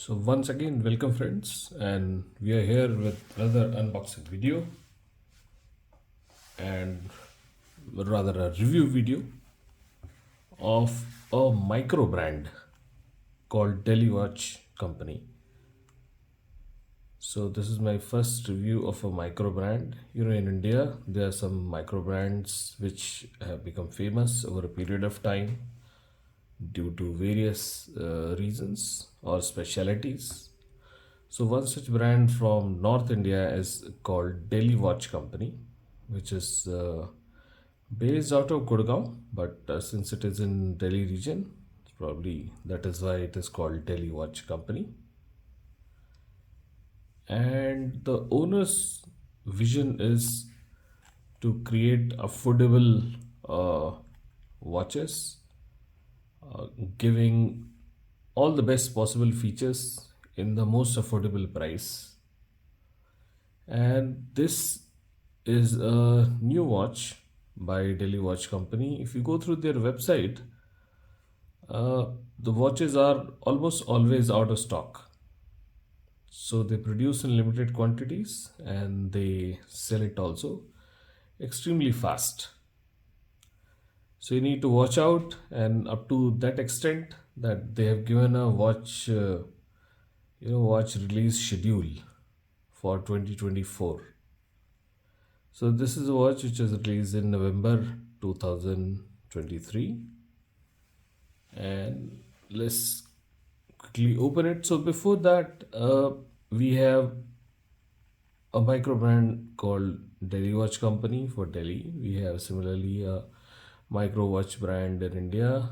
So once again, welcome friends, and we are here with another unboxing video and rather a review video of a micro brand called Delhi Watch Company. So this is my first review of a micro brand. In India, there are some micro brands which have become famous over a period of time due to various reasons or specialities. So one such brand from North India is called Delhi Watch Company, which is based out of Gurgaon, but since it is in Delhi region, probably that is why it is called Delhi Watch Company. And the owner's vision is to create affordable watches, giving all the best possible features in the most affordable price. And this is a new watch by Delhi Watch Company. If you go through their website, the watches are almost always out of stock. So they produce in limited quantities and they sell it also extremely fast. So you need to watch out, and up to that extent that they have given a watch watch release schedule for 2024. So this is a watch which was released in November 2023, and let's quickly open it. So before that, we have a micro brand called Delhi Watch Company for Delhi. We have similarly a micro watch brand in India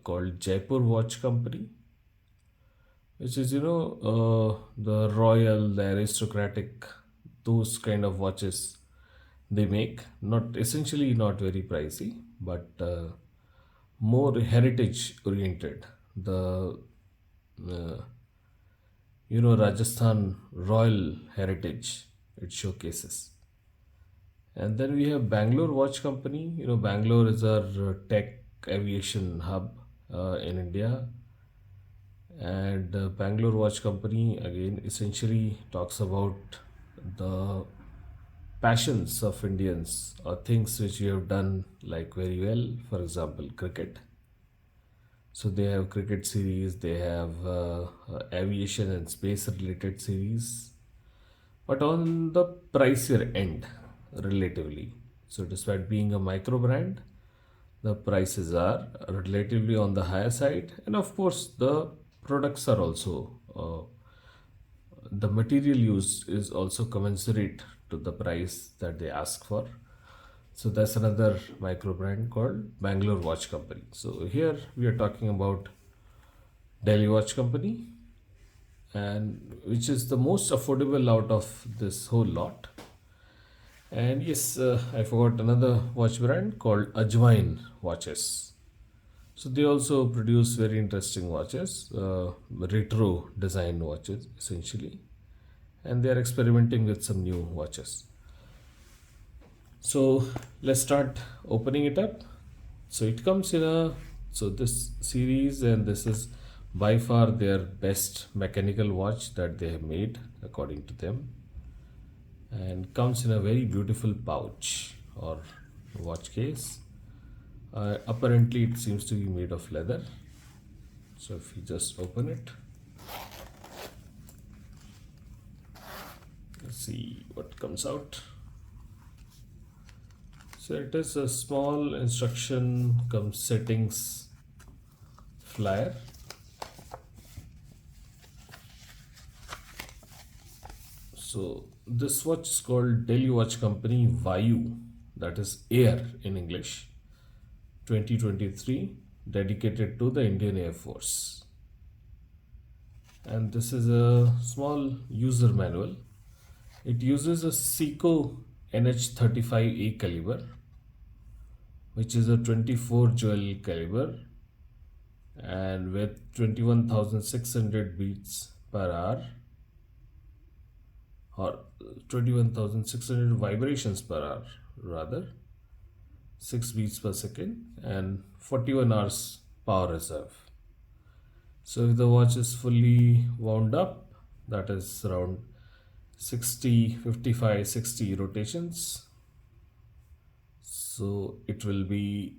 called Jaipur Watch Company, which is the royal, the aristocratic, those kind of watches they make. Not essentially not very pricey, but more heritage oriented. The Rajasthan royal heritage it showcases. And then we have Bangalore Watch Company. Bangalore is our tech aviation hub in India. And Bangalore Watch Company again essentially talks about the passions of Indians or things which we have done like very well. For example, cricket. So they have cricket series, they have aviation and space related series, but on the pricier end relatively. So despite being a micro brand, the prices are relatively on the higher side, and of course the products are also the material used is also commensurate to the price that they ask for. So that's another micro brand called Bangalore Watch Company. So here we are talking about Delhi Watch Company, and which is the most affordable out of this whole lot. And yes, I forgot another watch brand called Ajwain Watches. So they also produce very interesting watches, retro design watches essentially, and they are experimenting with some new watches. So let's start opening it up. So it comes in this series, and this is by far their best mechanical watch that they have made according to them, and comes in a very beautiful pouch or watch case. Apparently it seems to be made of leather. So if you just open it, let's see what comes out. So it is a small instruction cum settings flyer. So this watch is called Delhi Watch Company Vayu, that is air in English, 2023, dedicated to the Indian Air Force. And this is a small user manual. It uses a Seiko NH35A caliber, which is a 24 jewel caliber, and with 21,600 beats per hour, or 21,600 vibrations per hour rather, 6 beats per second, and 41 hours power reserve. So if the watch is fully wound up, that is around 60, 55, 60 rotations, so it will be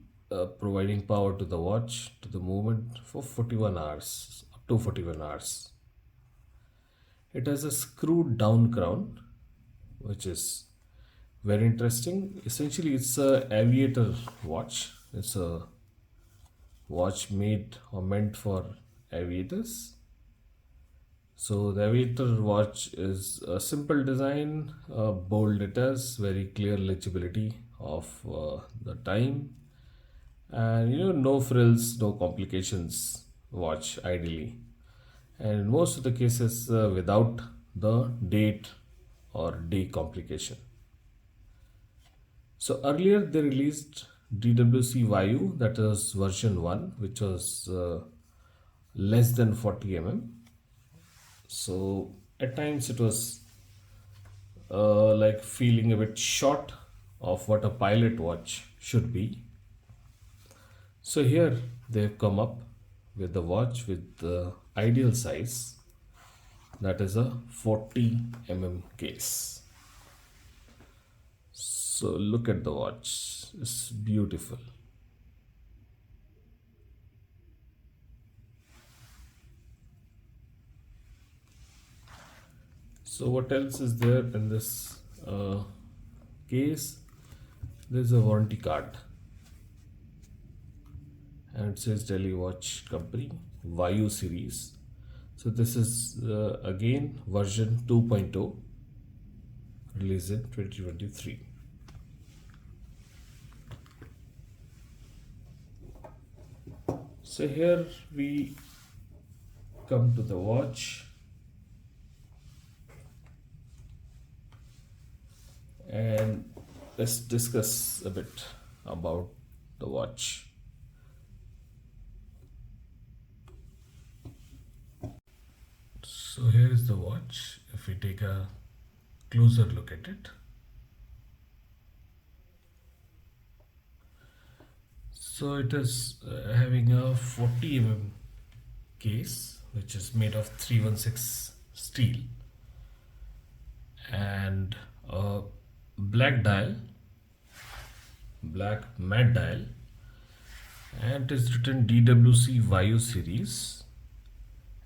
providing power to the watch, to the movement for 41 hours, up to 41 hours. It has a screwed down crown, which is very interesting. Essentially, it's a aviator watch. It's a watch made or meant for aviators. So the aviator watch is a simple design, bold letters, very clear legibility of the time, and no frills, no complications watch ideally, and in most of the cases without the date or day complication. So earlier they released DWC Vayu, that was version 1, which was less than 40 mm. So at times it was like feeling a bit short of what a pilot watch should be. So here they've come up with the watch with the ideal size, that is a 40 mm case. So look at the watch, it's beautiful. So what else is there in this case? There's a warranty card, and it says Delhi Watch Company Vayu series. So this is again version 2.0, released in 2023. So here we come to the watch, and let's discuss a bit about the watch. So here is the watch. If we take a closer look at it, so it is having a 40 mm case, which is made of 316 steel, and a black dial, black matte dial, and it is written DWC Vayu series,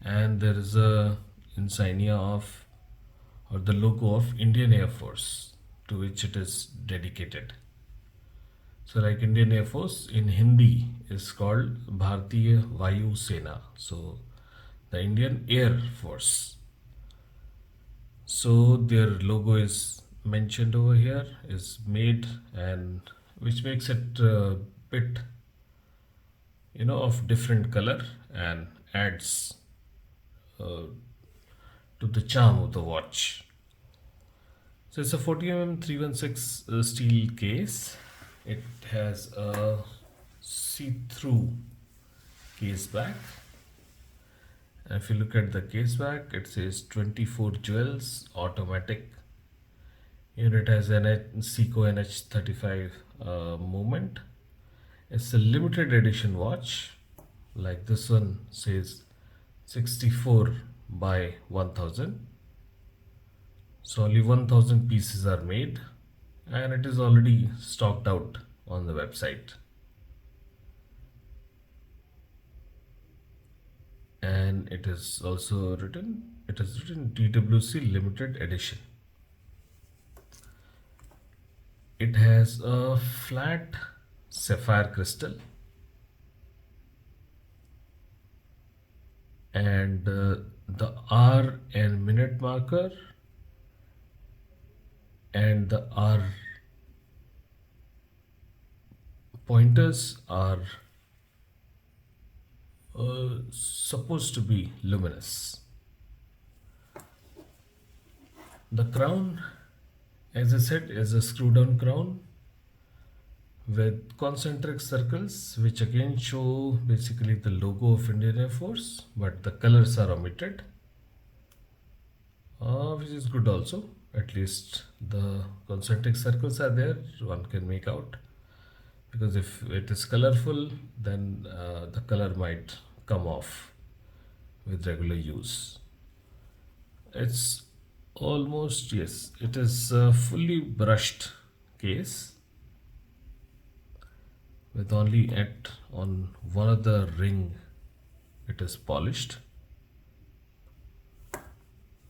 and there is a insignia of, or the logo of, Indian Air Force, to which it is dedicated. So like Indian Air Force in Hindi is called Bharatiya Vayu Sena, so the Indian Air Force. So their logo is mentioned over here, is made, and which makes it a bit of different color and adds to the charm of the watch. So it's a 40 mm 316 steel case. It has a see-through case back. And if you look at the case back, it says 24 jewels, automatic. It has an Seiko NH35 movement. It's a limited edition watch. Like this one says 64 by 1000. So only 1000 pieces are made, and it is already stocked out on the website. And it is also written, DWC limited edition. It has a flat sapphire crystal, and the hour and minute marker and the hour pointers are supposed to be luminous. The crown, as I said, is a screw down crown with concentric circles, which again show basically the logo of Indian Air Force, but the colors are omitted, which is good also. At least the concentric circles are there, one can make out, because if it is colorful, then the color might come off with regular use. It's almost, yes, it is a fully brushed case with only at on one of the ring it is polished,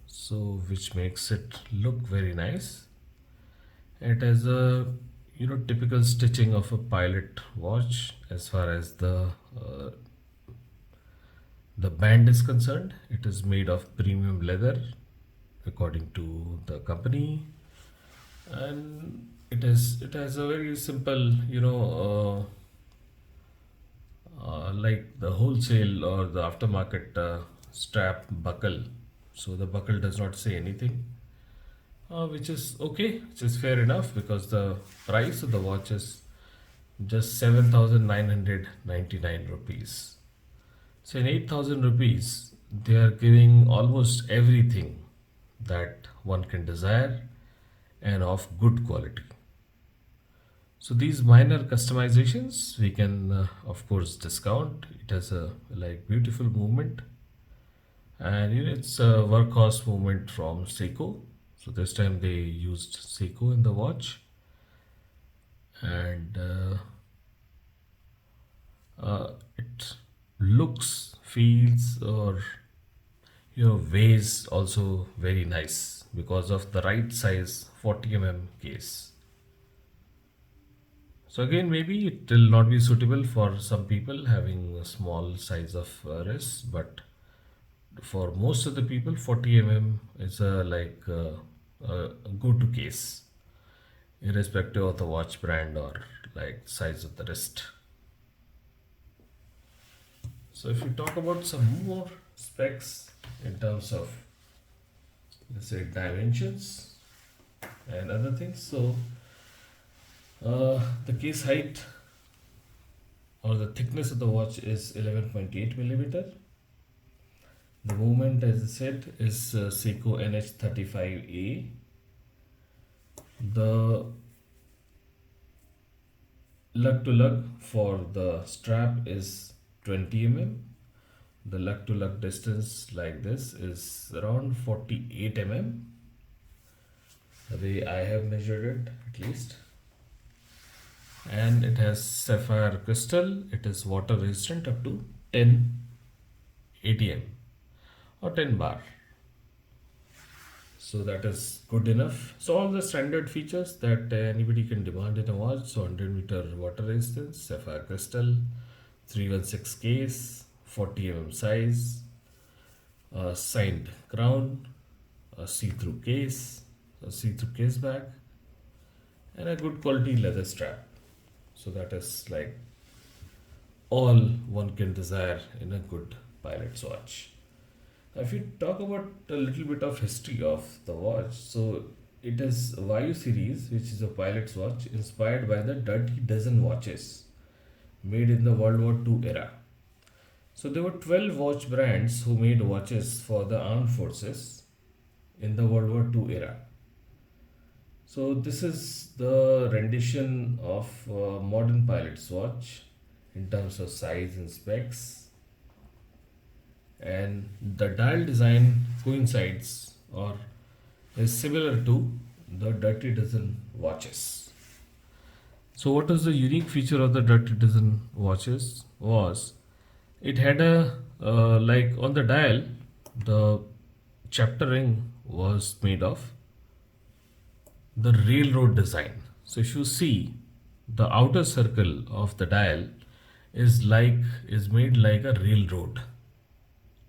so which makes it look very nice. It has a typical stitching of a pilot watch as far as uh, the band is concerned. It is made of premium leather according to the company, and it has a very simple like the wholesale or the aftermarket strap buckle. So the buckle does not say anything, which is okay, which is fair enough because the price of the watch is just 7,999 rupees. So in 8,000 rupees, they are giving almost everything that one can desire and of good quality. So these minor customizations we can of course discount. It has a like beautiful movement, and it's a workhorse movement from Seiko. So this time they used Seiko in the watch, and it looks, feels, or weighs also very nice because of the right size 40 case. So again, maybe it will not be suitable for some people having a small size of wrist, but for most of the people, 40 is a go-to case, irrespective of the watch brand or like size of the wrist. So if you talk about some more specs in terms of, let's say, dimensions and other things, so the case height or the thickness of the watch is 11.8 millimeter. The movement, as I said, is Seiko NH35A. The lug to lug for the strap is 20 The lug to lug distance like this is around 48 the way I have measured it at least. And it has sapphire crystal. It is water resistant up to 10 ATM or 10 bar. So that is good enough. So all the standard features that anybody can demand in a watch. So 100-meter water resistance, sapphire crystal, 316 case, 40 size, a signed crown, a see-through case, a see-through case back, and a good quality leather strap. So that is like all one can desire in a good pilot's watch. Now, if you talk about a little bit of history of the watch, so it is Vayu series, which is a pilot's watch inspired by the Dirty Dozen watches made in the World War II era. So there were 12 watch brands who made watches for the armed forces in the World War II era. So this is the rendition of a modern pilot's watch in terms of size and specs, and the dial design coincides or is similar to the Dirty Dozen watches. So what is the unique feature of the Dirty Dozen watches was it had a like on the dial the chapter ring was made of the railroad design. So if you see the outer circle of the dial is made like a railroad.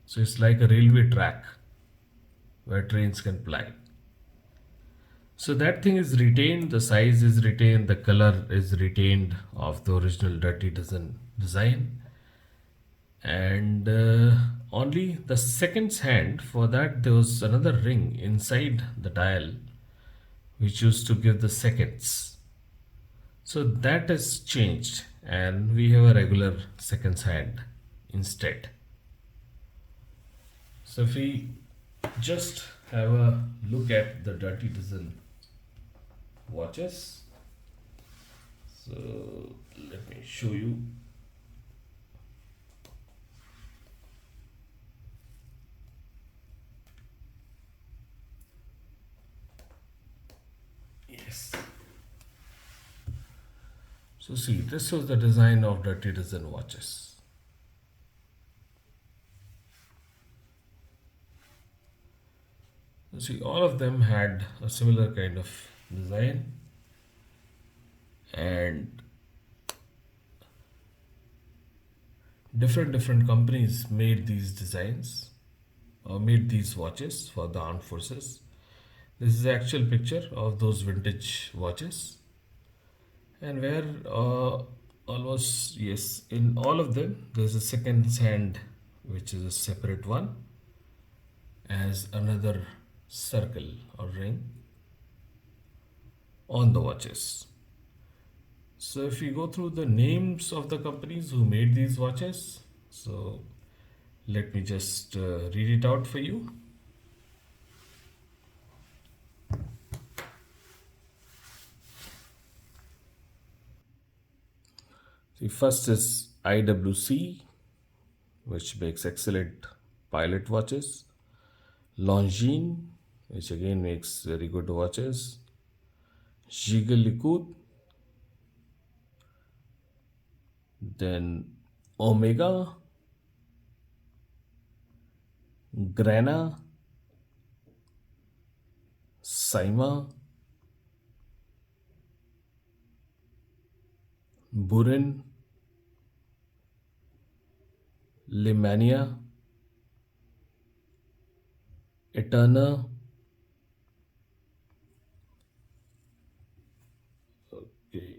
So it's like a railway track where trains can ply. So that thing is retained, the size is retained, the color is retained of the original Dirty Dozen design. And only the seconds hand, for that there was another ring inside the dial which used to give the seconds. So that has changed and we have a regular seconds hand instead. So if we just have a look at the Dirty Dozen watches, so let me show you. Yes. So see, this was the design of Dirty Dozen watches. You see, all of them had a similar kind of design, and different companies made these designs or made these watches for the armed forces. This is the actual picture of those vintage watches, and where almost, yes, in all of them there's a second hand, which is a separate one, as another circle or ring on the watches. So if we go through the names of the companies who made these watches, so let me just read it out for you. The first is IWC, which makes excellent pilot watches. Longines, which again makes very good watches. Jigglycoot, then Omega, Grana, Saima, Burin, Limania, Eterna. Okay,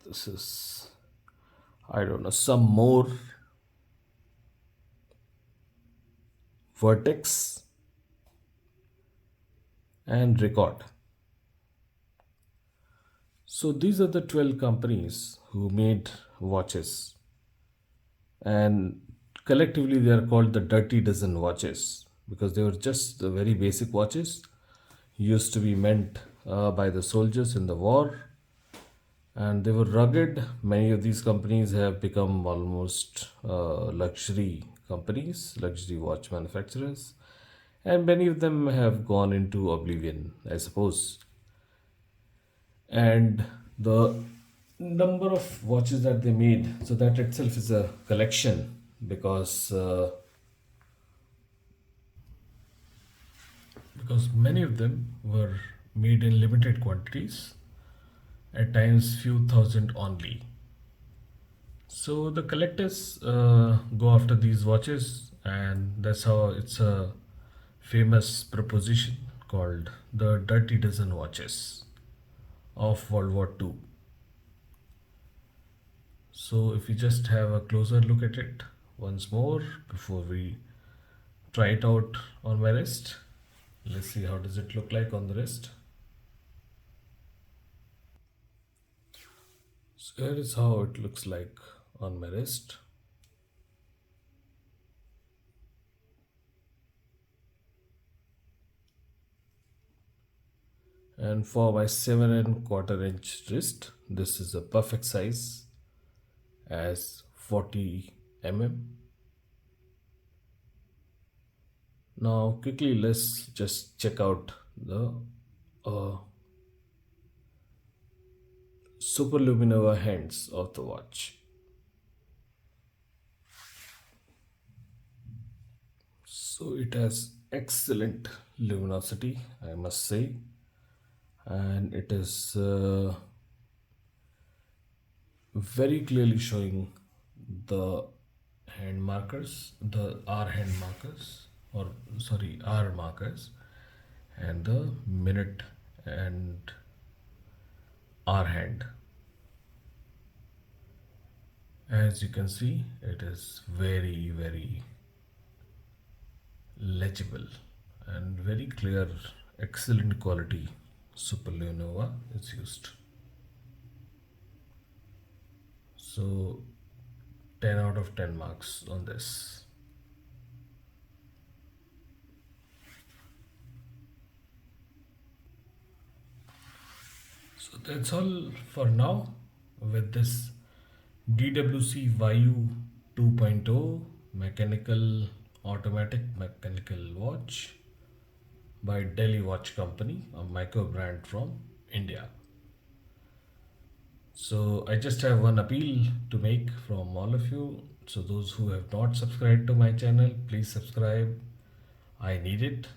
this is, I don't know, some more. Vertex and Record. So these are the 12 companies who made watches, and collectively they are called the Dirty Dozen watches because they were just the very basic watches used to be meant by the soldiers in the war, and they were rugged. Many of these companies have become almost luxury companies, luxury watch manufacturers, and many of them have gone into oblivion, I suppose. And the number of watches that they made, so that itself is a collection, because many of them were made in limited quantities, at times few thousand only. So the collectors go after these watches, and that's how it's a famous proposition called the Dirty Dozen watches of World War II. So if we just have a closer look at it once more before we try it out on my wrist, let's see how does it look like on the wrist. So here is how it looks like on my wrist. And for my 7¼ inch wrist, this is a perfect size as 40 mm. Now quickly let's just check out the superluminova hands of the watch. So it has excellent luminosity, I must say, and it is very clearly showing the hand markers, the R hand markers, or sorry, R markers, and the minute and R hand. As you can see, it is very legible and very clear, excellent quality superluminova is used. So 10 out of 10 marks on this. So that's all for now with this DWC Vayu 2.0 automatic mechanical watch by Delhi Watch Company, a micro brand from India. So I just have one appeal to make from all of you. So those who have not subscribed to my channel, please subscribe. I need it,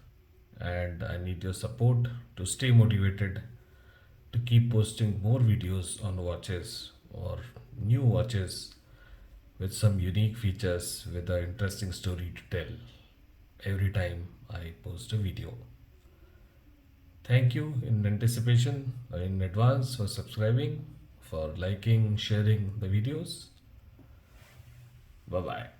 and I need your support to stay motivated to keep posting more videos on watches or new watches with some unique features with an interesting story to tell every time I post a video. Thank you in anticipation in advance for subscribing, for liking, sharing the videos. Bye bye.